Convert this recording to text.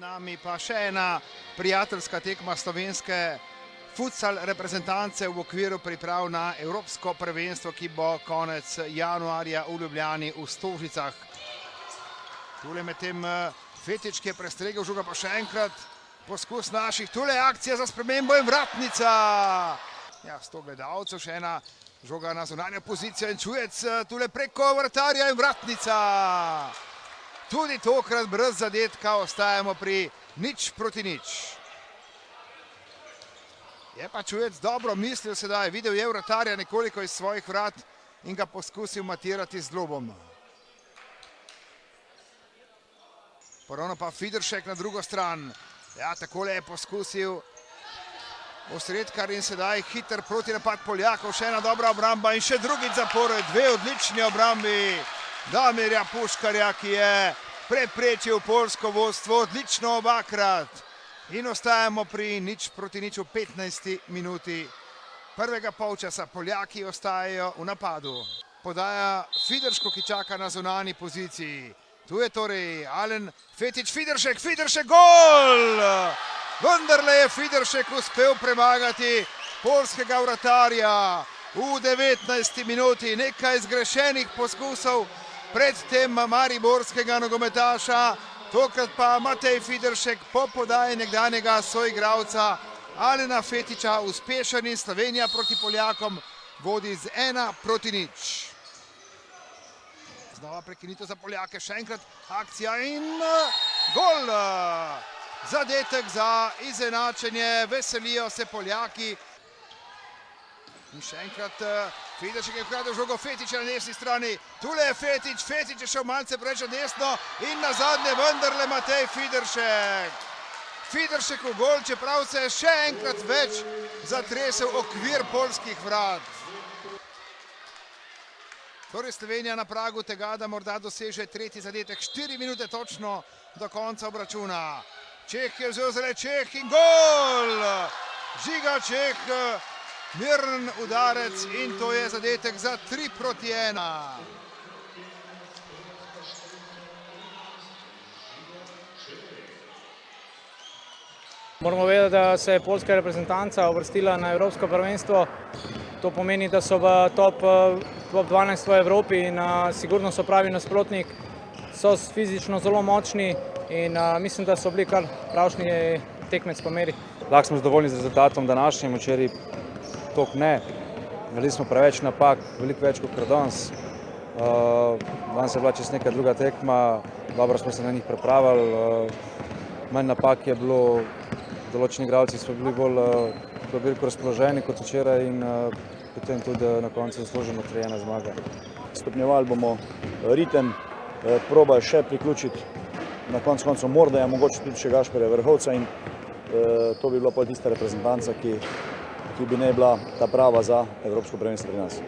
nami pa še ena prijateljska tekma slovenske futsal reprezentance v okviru priprav na Evropsko prvenstvo, ki bo konec januarja v Ljubljani v Stožicah. Tule med tem Fetič, ki je prestregel žoga, pa še enkrat poskus naših. Tule akcija za spremembo in vratnica. Ja, 100 gledalcev, še ena žoga na zunanjo pozicijo in Čujec tule preko vratarja in vratnica. Tudi tokrat brez zadetka ostajamo pri 0:0. Je pa Čujec dobro mislil sedaj, videl je vratarja nekoliko iz svojih vrat in ga poskusil matirati z lobom. Ponovno pa Fideršek na drugo stran. Ja, takole je poskusil Osredkar in sedaj hiter protinapad Poljakov, še ena dobra obramba in še drugič zapored, dve odlični obrambi Damirja Puškarja, ki je preprečil poljsko vodstvo odlično obakrat. In ostajamo pri 0:0 v 15. minuti prvega polčasa. Poljaki ostajajo v napadu. Podaja Fideršku, ki čaka na zunanji poziciji. Tu je torej Alen Fetič, Fideršek, gol! Vendarle je Fideršek uspel premagati poljskega vratarja v 19. minuti. Nekaj zgrešenih poskusov pred tem mariborskega nogometaša. Tokrat pa Matej Fideršek po podaji nekdanjega soigralca Alena Fetiča uspešen in Slovenija proti Poljakom vodi z 1:0. Znova prekinitev za Poljake, še enkrat akcija in gol! Zadetek za izenačenje, veselijo se Poljaki. In še enkrat Fideršek je ukradel žogo Fetiča na desni strani. Tule je Fetič je šel malce preveč na desno in nazadnje vendarle Matej Fideršek. Fideršek v gol, čeprav se je še enkrat več zatresel okvir poljskih vrat. Torej Slovenija na pragu tega, da morda doseže tretji zadetek. 4 minute točno do konca obračuna. Čeh je vzel zelo Čeh in gol! Žiga Čeh, miren udarec in to je zadetek za 3:1. Moramo vedeti, da se je poljska reprezentanca uvrstila na Evropsko prvenstvo. To pomeni, da so v top 12 v Evropi in sigurno so pravi nasprotnik. So fizično zelo močni in mislim, da so bili kar pravšnji tekmec po meri. Lahko smo zadovoljni z rezultatom današnjim, včeraj toliko ne. Naredili smo preveč napak, veliko več kot danes. Danes je bila čisto neka druga tekma, dobro smo se na njih pripravili. Manj napak je bilo, določeni igralci so bili bolj razpoloženi kot včeraj in potem tudi na koncu zaslužimo 3:1 zmaga. Stopnjevali bomo ritem, probali še priključiti na koncu Mordeja, mogoče tudi še Gašperja Vrhovca in to bi bila pol tista reprezentanca, ki bi ne bila ta prava za Evropsko prvenstvo pri nas.